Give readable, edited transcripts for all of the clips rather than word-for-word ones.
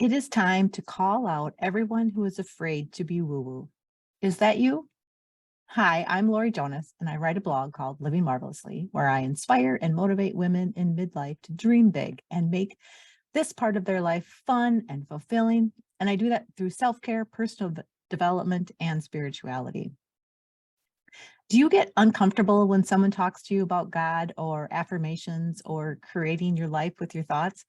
It is time to call out everyone who is afraid to be woo-woo. Is that you? Hi, I'm Lori Jonas, and I write a blog called Living Marvelously, where I inspire and motivate women in midlife to dream big and make this part of their life fun and fulfilling. And I do that through self-care, personal development, and spirituality. Do you get uncomfortable when someone talks to you about God or affirmations or creating your life with your thoughts?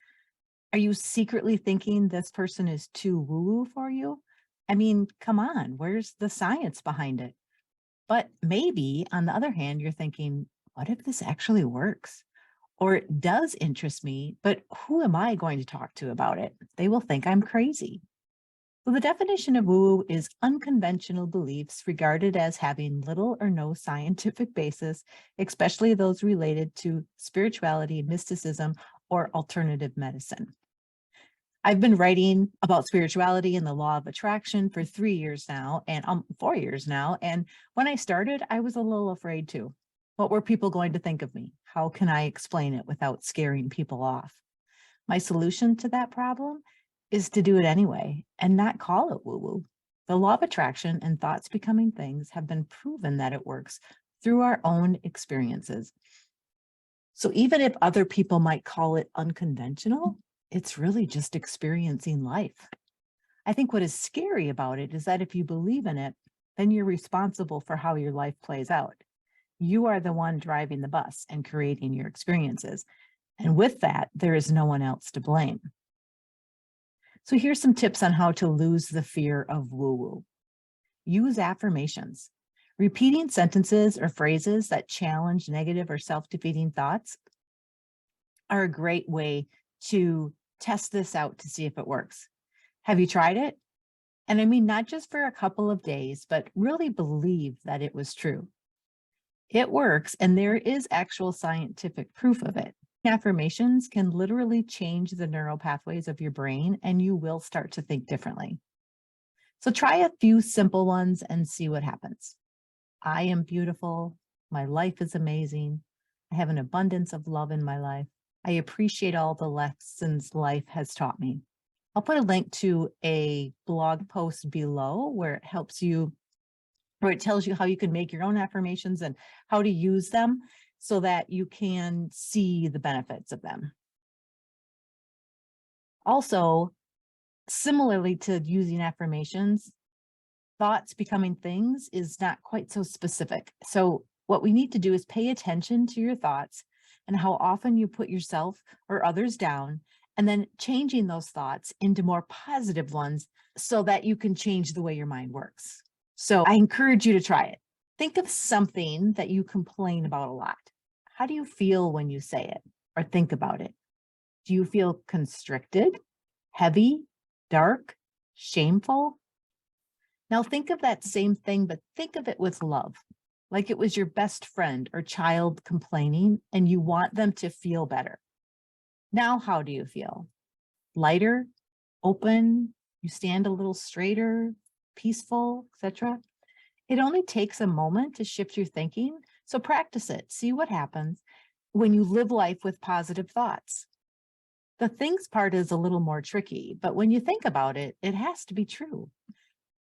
Are you secretly thinking this person is too woo-woo for you? I mean, come on, where's the science behind it? But maybe on the other hand, you're thinking, what if this actually works? Or it does interest me, but who am I going to talk to about it? They will think I'm crazy. So the definition of woo-woo is unconventional beliefs regarded as having little or no scientific basis, especially those related to spirituality, mysticism, or alternative medicine. I've been writing about spirituality and the law of attraction for 3 years now, and 4 years now. And when I started, I was a little afraid too. What were people going to think of me? How can I explain it without scaring people off? My solution to that problem is to do it anyway and not call it woo-woo. The law of attraction and thoughts becoming things have been proven that it works through our own experiences. So even if other people might call it unconventional, it's really just experiencing life. I think what is scary about it is that if you believe in it, then you're responsible for how your life plays out. You are the one driving the bus and creating your experiences. And with that, there is no one else to blame. So here's some tips on how to lose the fear of woo-woo. Use affirmations. Repeating sentences or phrases that challenge negative or self-defeating thoughts are a great way to test this out to see if it works. Have you tried it? And I mean, not just for a couple of days, but really believe that it was true. It works, and there is actual scientific proof of it. Affirmations can literally change the neural pathways of your brain, and you will start to think differently. So try a few simple ones and see what happens. I am beautiful. My life is amazing. I have an abundance of love in my life. I appreciate all the lessons life has taught me. I'll put a link to a blog post below where it helps you, or it tells you how you can make your own affirmations and how to use them so that you can see the benefits of them. Also, similarly to using affirmations, thoughts becoming things is not quite so specific. So what we need to do is pay attention to your thoughts and how often you put yourself or others down, and then changing those thoughts into more positive ones so that you can change the way your mind works. So I encourage you to try it. Think of something that you complain about a lot. How do you feel when you say it or think about it? Do you feel constricted, heavy, dark, shameful? Now think of that same thing, but think of it with love, like it was your best friend or child complaining and you want them to feel better. Now, how do you feel? Lighter, open, you stand a little straighter, peaceful, etc. It only takes a moment to shift your thinking, so practice it. See what happens when you live life with positive thoughts. The things part is a little more tricky, but when you think about it, it has to be true.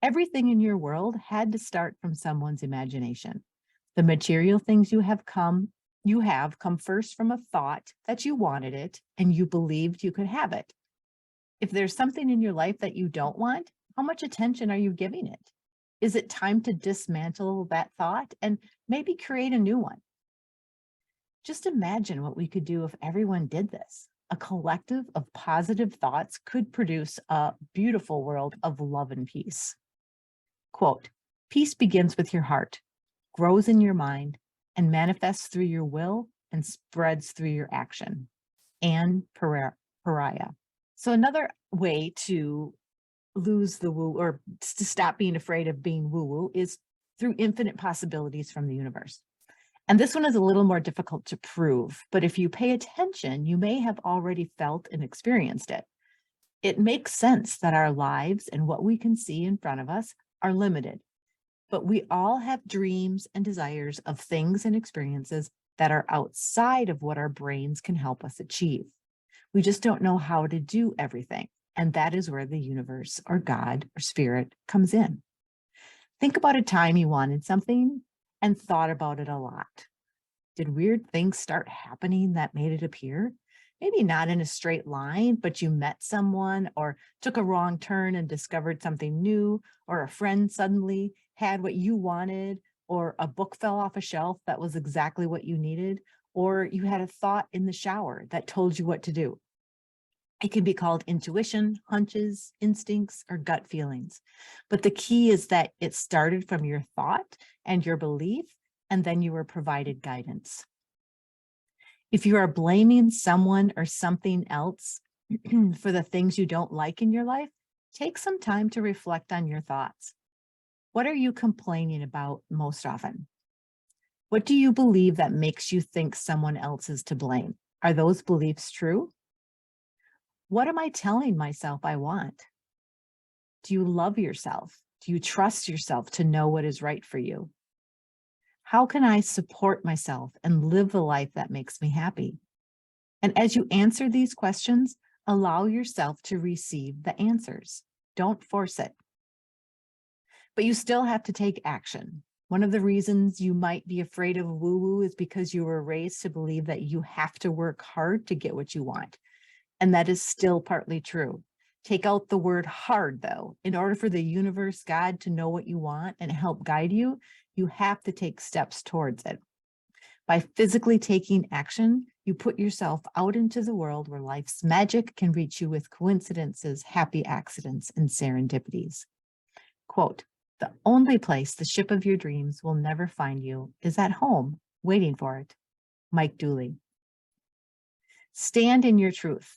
Everything in your world had to start from someone's imagination. The material things you have come first from a thought that you wanted it and you believed you could have it. If there's something in your life that you don't want, how much attention are you giving it? Is it time to dismantle that thought and maybe create a new one? Just imagine what we could do if everyone did this. A collective of positive thoughts could produce a beautiful world of love and peace. Quote, peace begins with your heart, grows in your mind, and manifests through your will and spreads through your action. And Pariah. So another way to lose the woo, or to stop being afraid of being woo-woo, is through infinite possibilities from the universe. And this one is a little more difficult to prove, but if you pay attention, you may have already felt and experienced it. It makes sense that our lives and what we can see in front of us are limited, but we all have dreams and desires of things and experiences that are outside of what our brains can help us achieve. We just don't know how to do everything. And that is where the universe or God or spirit comes in. Think about a time you wanted something and thought about it a lot. Did weird things start happening that made it appear? Maybe not in a straight line, but you met someone or took a wrong turn and discovered something new, or a friend suddenly had what you wanted, or a book fell off a shelf that was exactly what you needed, or you had a thought in the shower that told you what to do. It can be called intuition, hunches, instincts, or gut feelings. But the key is that it started from your thought and your belief, and then you were provided guidance. If you are blaming someone or something else for the things you don't like in your life, take some time to reflect on your thoughts. What are you complaining about most often? What do you believe that makes you think someone else is to blame? Are those beliefs true? What am I telling myself I want? Do you love yourself? Do you trust yourself to know what is right for you? How can I support myself and live the life that makes me happy? And as you answer these questions, allow yourself to receive the answers. Don't force it. But you still have to take action. One of the reasons you might be afraid of woo-woo is because you were raised to believe that you have to work hard to get what you want. And that is still partly true. Take out the word hard, though. In order for the universe, God, to know what you want and help guide you, you have to take steps towards it. By physically taking action, you put yourself out into the world where life's magic can reach you with coincidences, happy accidents, and serendipities. Quote, "The only place the ship of your dreams will never find you is at home, waiting for it." Mike Dooley. Stand in your truth.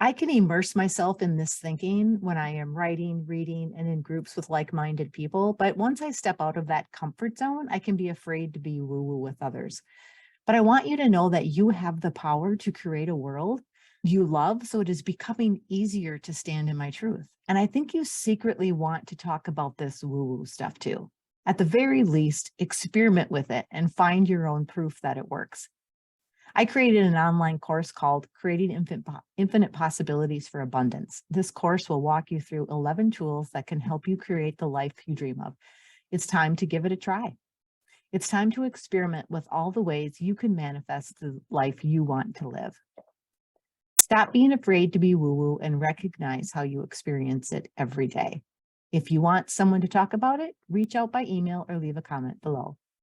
I can immerse myself in this thinking when I am writing, reading, and in groups with like-minded people. But once I step out of that comfort zone, I can be afraid to be woo-woo with others. But I want you to know that you have the power to create a world you love, so it is becoming easier to stand in my truth. And I think you secretly want to talk about this woo-woo stuff too. At the very least, experiment with it and find your own proof that it works. I created an online course called Creating Infinite Possibilities for Abundance. This course will walk you through 11 tools that can help you create the life you dream of. It's time to give it a try. It's time to experiment with all the ways you can manifest the life you want to live. Stop being afraid to be woo-woo and recognize how you experience it every day. If you want someone to talk about it, reach out by email or leave a comment below.